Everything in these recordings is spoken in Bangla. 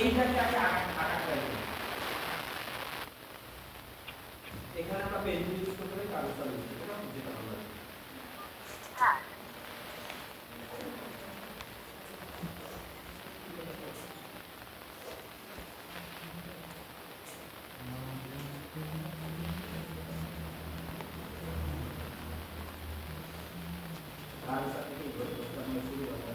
এইটাকে আগে আকারটা দিই। এখানে আমরা পেন্সিল ইউজ করতে পারি, কাগজ ইউজ করতে পারি, যেটা ভালো লাগে। হ্যাঁ আর সাথে কি বলতে আমরা শুরু করব।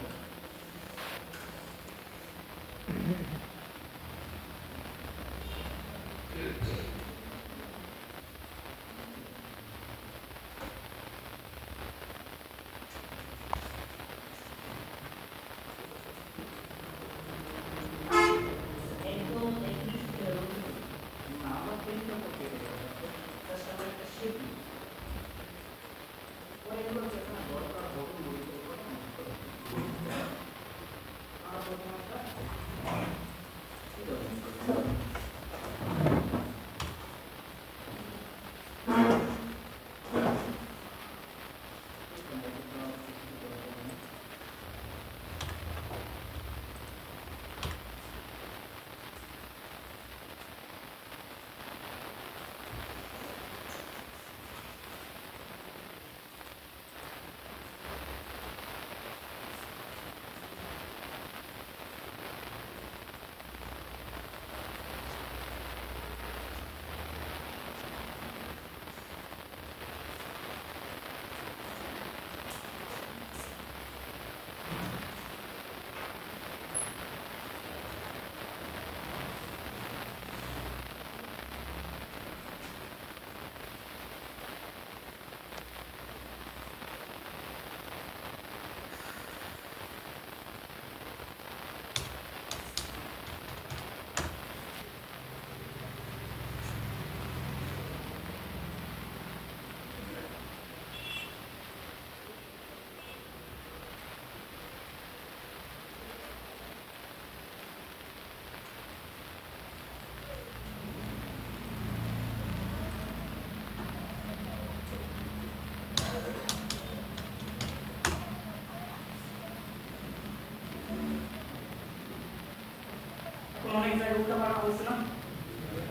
অনেক জায়গায় উল্টা পাল্টা হয়েছে না,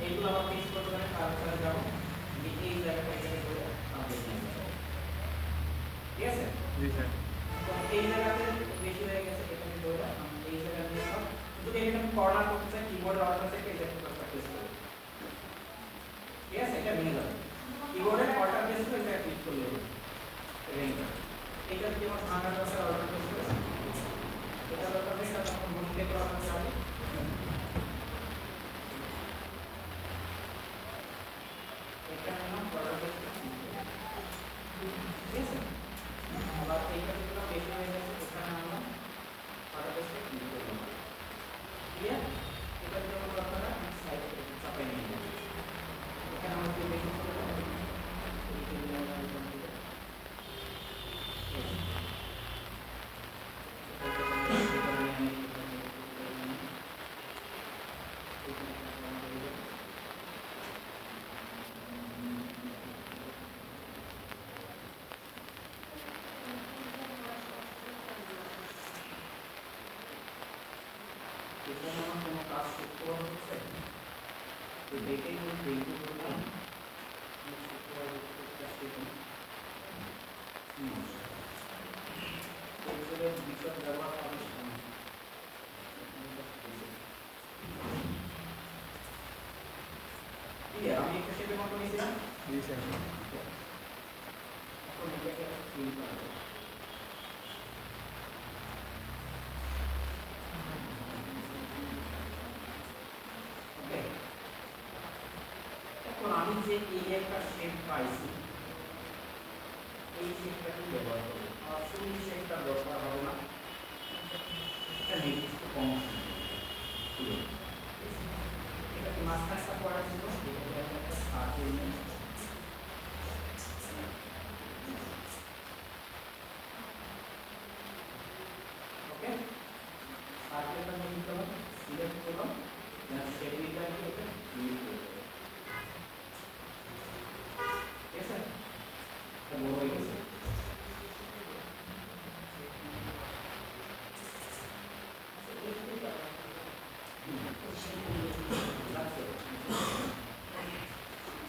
এইগুলো আবার ফিক্স করতে হবে। তারপরে যাবো এই জায়গাটা এখানে করে আমাদের ঠিক আছে। তো এই জায়গাতে বেশি হয়ে গেছে, এখানে করে এই জায়গাতে সব যদি এখানে কর্নার করতে চাই, কিবোর্ড অর্ডার থেকে এই জায়গাটা প্র্যাকটিস করব। ঠিক আছে, এটা ভেঙে যাবে। কিবোর্ডের অর্ডার বেস করে এটা ক্লিক করলে ভেঙে যাবে। এটা যদি আমার ভাঙার দরকার অর্ডার বেস করে এটা দরকার নেই, এটা তখন মনে থেকে অর্ডার যাবে। কোনো কাজ শুক্রবার হচ্ছে তো দেখেই এইটু করলাম শুক্রবার বিষয় ব্যবহার হবে আমি একটা সেটা মতো নিয়েছিলাম। এখন এটাকে ফিল করা যায়। আমি যে এই একটা শেপ পাইছি, এই শেপটাকে ব্যবহার করব। আর শুধু শেপটা দরকার হবে না, এটা নির্দিষ্ট কমিশন এটাকে মাস্টারটা করার জন্য এটাকে একটা সার্কেল নিয়ে ওকে সার্কেলটা নিয়ে নিতে হবে, সিলেক্ট করলাম, শেপটাকে এটা ক্লিক করব। বড় হয়ে গেছে।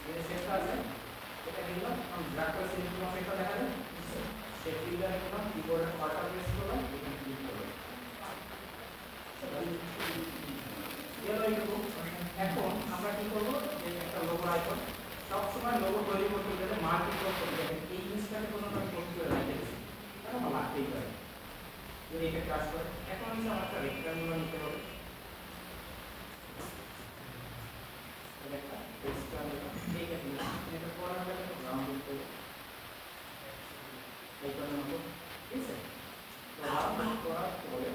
এর সেটটা আছে এটা কিন্তু আমি ড্র্যাগ করে সিম্পল সেটটা দেখা যায় সেট ফিল্ডার এখন কিবোর্ডের অল্টার প্রেস করলাম এখানে ক্লিক করলাম এখন আমরা কি করব যে একটা লোগো আইকন সব সময় লোগো তৈরি করতে গেলে মার্কিং করতে হবে এই জিনিসটাকে কোনো আমি কপি করে রাখতেছি তাহলে আমার লাগতেই পারে যদি এটা কাজ করে এখন আমি আমার একটা রেক্ট্যাঙ্গুলার নিতে হবে একটা টেক্সচার এইটা কি এটা করার আগে একটা গ্রাউন্ড দিতে হবে এইটার মতো ঠিক আছে তো গ্রাউন্ড করার পরে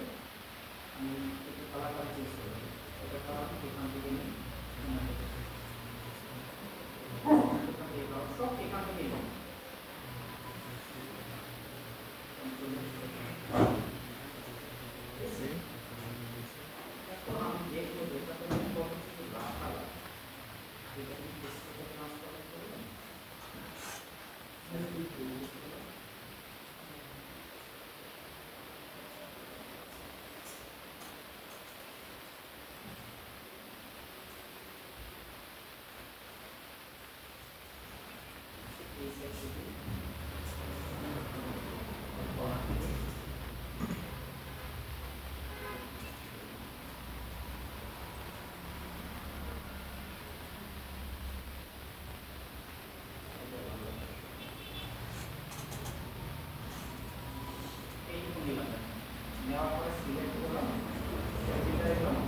আমি একটু কালার চেঞ্জ করব এটা কালার এখান থেকে নিই সব এখান থেকে নিই এখন আমি দেখবো যেটা তো আমি কত কিছু রাখা এটা কি ডিসপ্লে ট্রান্সফার করব নেওয়ার পরে সিলেক্ট করলাম সেটা এলাম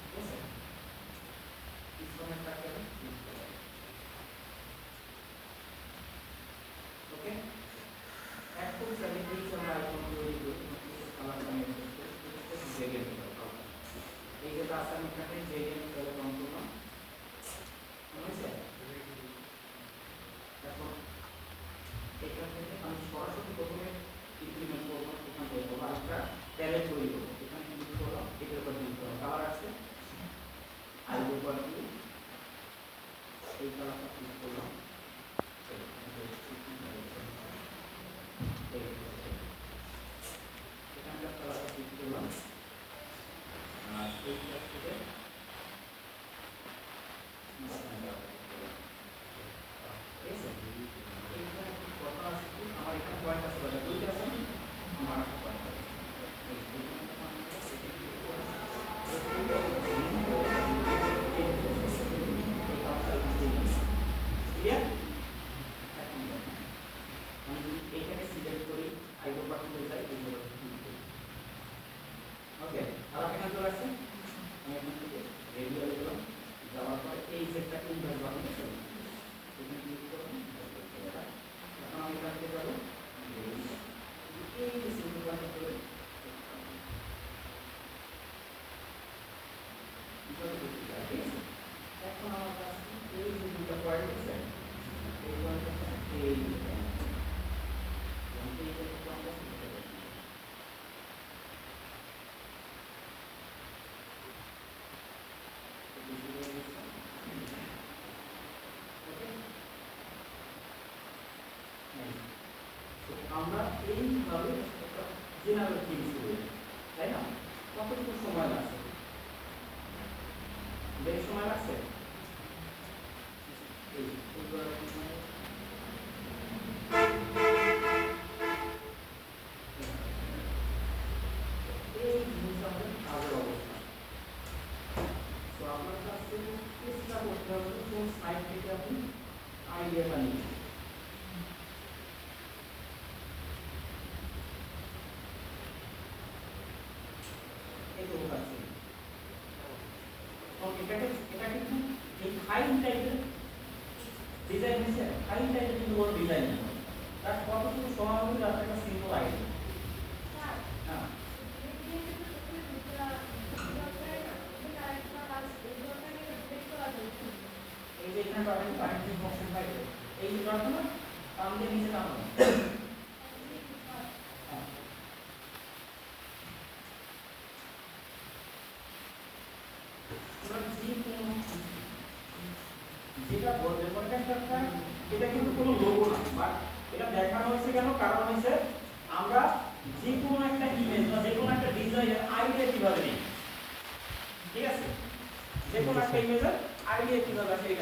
ঠিক আছে পিছনে থাকে ওকে এখন আমি এই সময় আইকন তৈরি করি কালার নিয়ে জেগে দিলাম এই যে রাস্তা এখানে জেগে করে কম করলাম বুঝছেন এখন এখান থেকে আমি সরাসরি প্রথমে ইমপ্লিমেন্ট করবো এখান থেকে একটা প্যালেট তৈরি করবো এখানে ক্লিক করলাম এটার উপর ক্লিক করলাম কালার আসছে আর উপর দিয়ে এই কালারটা ক্লিক করলাম এখানকার কালারটা ক্লিক করলাম আর এইটা থেকে আমার এখানে পয়েন্ট আছে দুইটা আছে আমার একটা পয়েন্ট আছে আমি এইখানে সিলেক্ট করি আইকন বাটনে যাই ওকে আর এখানে চলে আসছে আমি এখান থেকে রেডি হয়ে গেলাম যাওয়ার পরে এই সেটটাকে ইনভার্ট বাটনে চলে এখানে ক্লিক করলাম এখন আমি এখান থেকে যাবো এই যে সিম্পল বাটন করে এখন আমার কাছে এই যে দুটো পয়েন্ট আছে এই পয়েন্টটা এই আমরা এইভাবে একটা জেনারেল থিংস করি তাই না কতটুকু সময় লাগছে বেশ সময় লাগছে এই জিনিস আমাদের কাজের অবস্থা তো আপনার কাছে চেষ্টা করতে হবে কোন সাইড থেকে আপনি আইডিয়াটা নিন এটা কিন্তু এই ফাইল টাইপের ডিজাইন হিসেবে ফাইল টাইপের কিন্তু কোনো ডিজাইন নেই তার কতটুকু সময় হবে তার একটা সিম্পল আইডিয়া হ্যাঁ এই যে এখানে পাবেন কারেন্ট ফাংশন পাইবে এই যে রাখো না আমাদের নিচে নামো যেটা বলতে কন্টেন্টটা এটা কিন্তু কোনো লোগো না বাট এটা দেখানো হয়েছে কেন কারণ হচ্ছে আমরা যে কোনো বুঝাই যায় আইডিয়া কিভাবে নেই, ঠিক আছে? যে কোনো একটা ইমেজের আইডিয়া কিভাবে আসে এটা